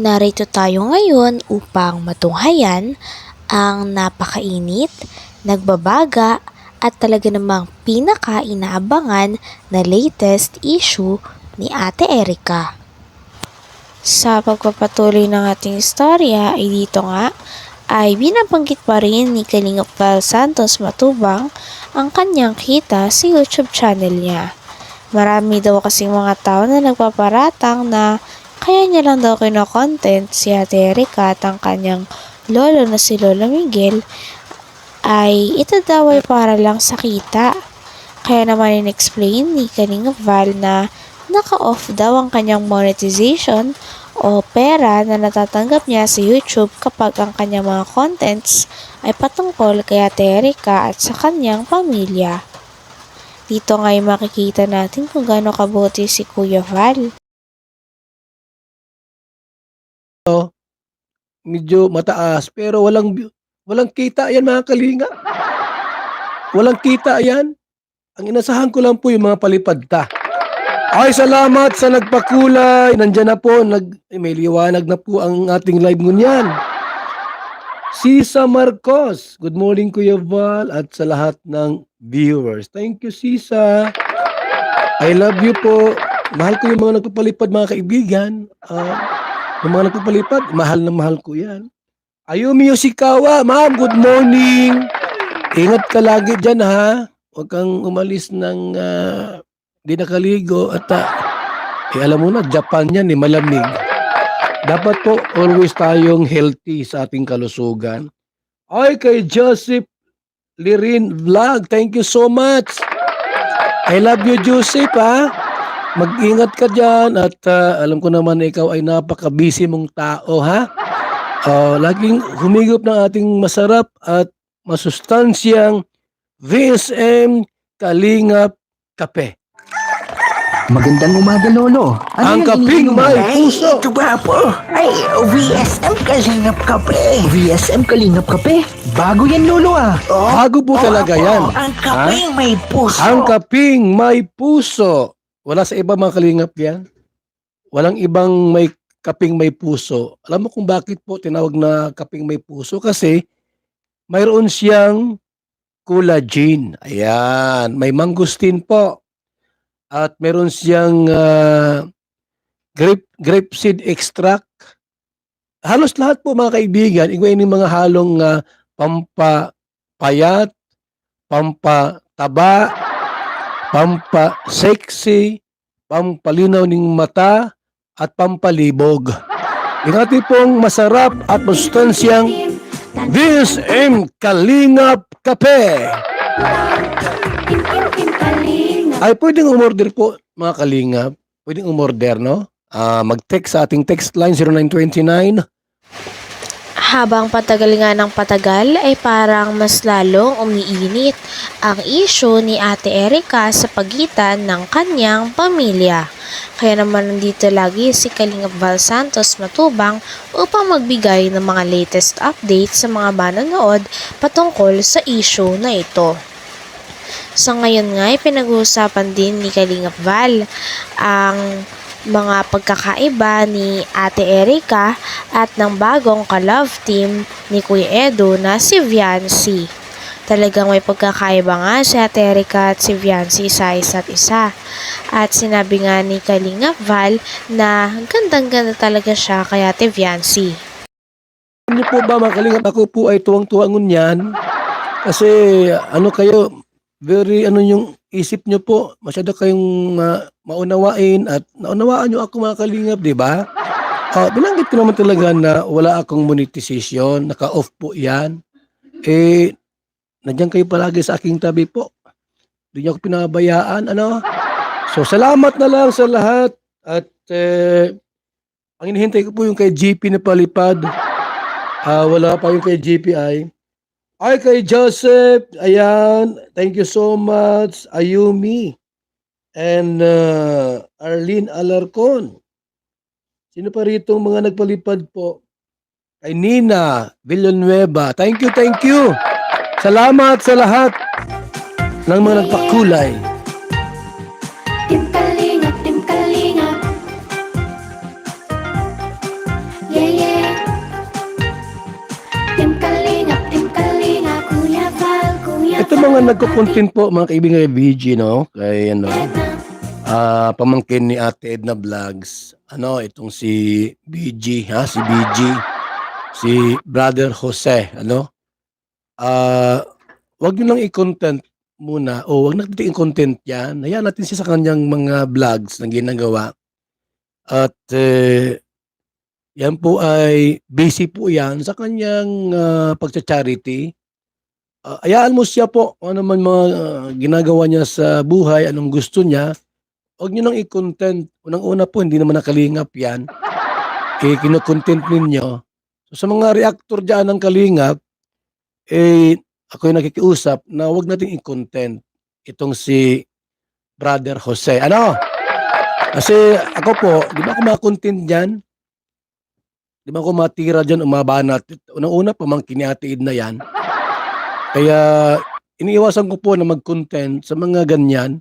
Narito tayo ngayon upang matunghayan ang napakainit, nagbabaga at talaga namang pinaka-inaabangan na latest issue ni Ate Erica. Sa pagpapatuloy ng ating istorya ay dito nga ay binabanggit pa rin ni Kalingap Val Santos Matubang ang kanyang kita sa YouTube channel niya. Marami daw kasing mga tao na nagpaparatang na kaya niya lang daw kino-content si Ate Erica at ang kanyang lolo na si Lolo Miguel ay ito daw ay para lang sa kita. Kaya naman in-explain ni Kalingap Val na naka-off daw ang kanyang monetization o pera na natatanggap niya sa YouTube kapag ang kanyang mga contents ay patungkol kay Ate Erica at sa kanyang pamilya. Dito nga ay makikita natin kung gaano kabuti si Kuya Val. Medyo mataas pero walang kita yan mga kalinga. Walang kita yan. Ang inasahan ko lang po yung mga palipad ta. Ay, salamat sa nagpakulay. Nandiyan na po, may liwanag na po ang ating live ngunyan. Sisa Marcos. Good morning Kuya Val at sa lahat ng viewers. Thank you Sisa. I love you po. Mahal ko yung mga nagpapalipad mga kaibigan. Yung mga nagpapalipad, mahal na mahal ko yan. Ayumi Yoshikawa, ma'am, good morning. Ingat ka lagi dyan ha. Huwag kang umalis ng di nakaligo at alam mo na, Japan yan malamig. Dapat po always tayong healthy sa ating kalusugan. Ay, kay Joseph Lirin Vlog, thank you so much. I love you Joseph ha. Mag-ingat ka dyan at alam ko naman na ikaw ay napaka-busy mong tao ha. Laging humigop ng ating masarap at masustansyang VSM Kalingap Kape. Magandang umaga, Lolo. Ang kaping may puso. Ito ba po? Ay, VSM Kalingap Kape. VSM Kalingap Kape? Bago yan, Lolo Bago po talaga yan. Ang kaping may puso. Ang kaping may puso. Wala sa iba mga kalingap yan. Walang ibang may kaping may puso. Alam mo kung bakit po tinawag na kaping may puso? Kasi mayroon siyang collagen. Ayan. May mangustin po. At meron siyang grapeseed extract. Halos lahat po mga kaibigan, yung mga halong pampapayat, pampataba, pampa-sexy, pampalinaw ng mata, at pampalibog. Yung ating pong masarap at masustansyang VSM Kalingap Kape. Ay, pwedeng umorder po, mga kalingap. Pwedeng umorder, no? Mag-text sa ating text line 0929. Habang patagal nga ng patagal ay parang mas lalong umiinit ang issue ni Ate Erica sa pagitan ng kanyang pamilya. Kaya naman nandito lagi si Kalingap Val Santos Matubang upang magbigay ng mga latest updates sa mga manonood patungkol sa issue na ito. Sa ngayon nga ay pinag-uusapan din ni Kalingap Val ang mga pagkakaiba ni Ate Erica at ng bagong ka-love team ni Kuya Edo na si Viancy. Talagang may pagkakaiba nga si Ate Erica at si Viancy sa isa't isa. At sinabi nga ni Kalingap Val na gandang-ganda talaga siya kay Ate Viancy. Ano po ba mga kalingap? Ako po ay tuwang-tuwa ngunyan. Kasi kayo, very yung isip nyo po, masyado kayong maunawain at naunawaan nyo ako mga kalingap, di ba? Binanggit ko naman talaga na wala akong monetization, naka-off po yan. Nandiyan kayo palagi sa aking tabi po. Hindi nyo ako pinabayaan, So, salamat na lang sa lahat at ang hinihintay ko po yung kay GP na palipad. Wala pa yung kay GPI. Ay, kay Joseph, ayan, thank you so much, Ayumi, and Arlene Alarcon. Sino pa rito mga nagpalipad po? Kay Nina Villanueva, thank you. Salamat sa lahat ng mga nagpakulay. Team Kalingap, Team Kalingap. mga nagko-content po mga kaibigan kay BG, no? Kay ano, pamangkin ni Ate Edna Vlogs. Ano, itong si BG, ha? Si BG, si Brother Jose, ano? Wag niyo lang i-content muna o wag natin i-content 'yan. Hayaan natin siya sa kanyang mga vlogs na ginagawa at, 'yan po ay busy po 'yan sa kanyang, pagcha-charity. Hayaan mo siya po kung ano man mga, ginagawa niya sa buhay, anong gusto niya, huwag niyo lang i-content. Unang-una po hindi naman nakalingap 'yan, kino-content ninyo. So, sa mga reactor diyan ng kalingap, ako'y nakikiusap na huwag nating i-content itong si Brother Jose. Ano? Kasi ako po, 'di ba ako ma-content diyan? 'Di ba ako matira diyan, umabanat. Unang-una pamangkin ni Ate Edna 'yan. Kaya iniiwasan ko po na mag-content sa mga ganyan.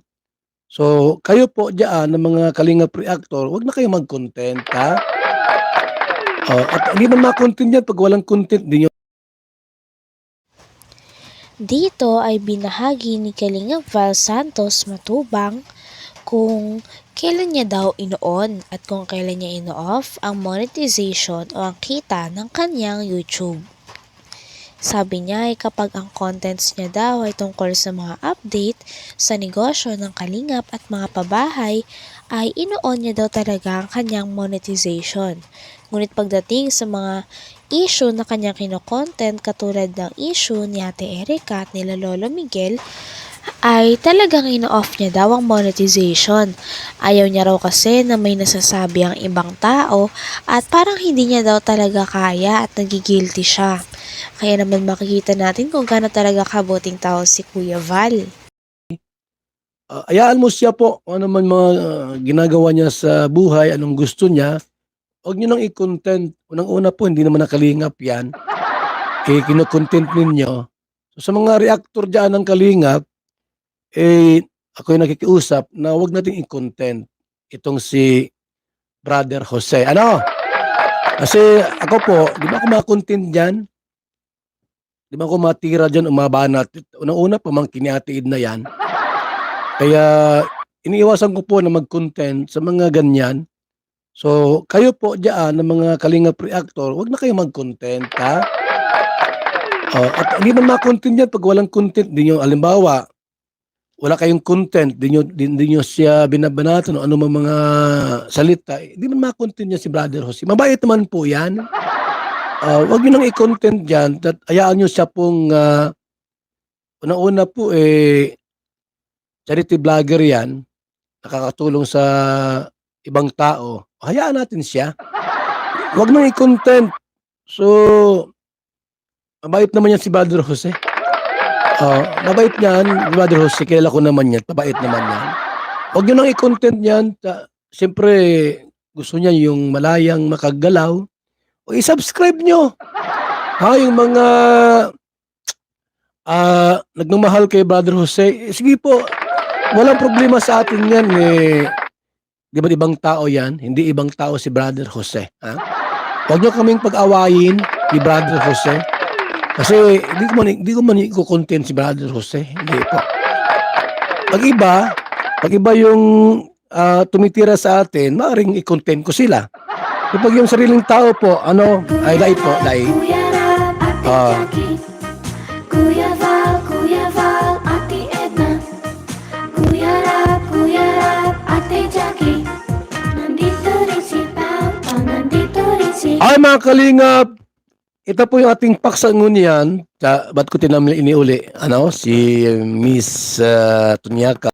So, kayo po diyan ng mga kalingap reactor, 'wag na kayong mag-content, ha? At hindi man ma-content 'yan 'pag walang content, 'di niyo Dito ay binahagi ni Kalingap Val Santos Matubang kung kailan niya daw ino-on at kung kailan niya ino-off ang monetization o ang kita ng kanyang YouTube. Sabi niya ay kapag ang contents niya daw ay tungkol sa mga update sa negosyo ng kalingap at mga pabahay, ay ino-on niya daw talaga ang kanyang monetization. Ngunit pagdating sa mga issue na kanyang kinokontent katulad ng issue ni Ate Erica at nila Lolo Miguel, ay talagang ino-off niya daw ang monetization. Ayaw niya raw kasi na may nasasabi ang ibang tao at parang hindi niya daw talaga kaya at nagigilty siya. Kaya naman makikita natin kung gaano talaga kabuting tao si Kuya Val. hayaan mo siya po kung ano man mga, ginagawa niya sa buhay, anong gusto niya, huwag niyo lang i-content. Unang-una po hindi naman nakalingap 'yan, kino-content ninyo. So, sa mga reactor diyan ng kalingap, ako'y nakikiusap na huwag nating i-content itong si Brother Jose. Ano? Kasi ako po, 'di ba ako ma-content diyan? 'Di ba ako matira diyan, umabanat. Unang-una pamangkin ni Ate Edna 'yan. Kaya iniiwasan ko po na mag-content sa mga ganyan. So, kayo po diyan ng mga kalingap reactor, 'wag na kayong mag-content, ha? At hindi man ma-content 'yan 'pag walang content. 'Di niyo halimbawa, wala kayong content, 'di niyo siya binabanatan o anumang mga salita, hindi man ma-content niya si Brother Jose. Mabait naman po 'yan. 'Wag niyo nang i-content diyan at hayaan niyo siya pong, unang-una po, charity vlogger 'yan, nakakatulong sa ibang tao. Hayaan natin siya. 'Wag nang i-content. So, mabait naman 'yan si Brother Jose. Mabait niyan, Brother Jose, kilala ko naman 'yan, mabait naman 'yan. 'Wag niyo nang i-content 'yan, siyempre gusto niya yung malayang makagalaw, o i-subscribe niyo. Yung mga, nagmamahal kay Brother Jose, sige po, walang problema sa atin 'yan, 'di ba ibang tao 'yan, hindi ibang tao si Brother Jose, ha? 'Wag niyo kaming pag-awayin ni Brother Jose. Kasi hindi ko man iko-content si Brother Jose, hindi po. Pag iba yung, tumitira sa atin, maaaring i-content ko sila. Kapag yung sariling tao po, ano, ay dai po, dai. Kuya Val, Ate Edna, Kuya Rap, Ate Jackie, nandito rin si Pao, nandito rin si Ay mga kalingap, ito po yung ating paksangunyan. Ba't ko tinamli iniuli, ano, si Miss Tunyaka.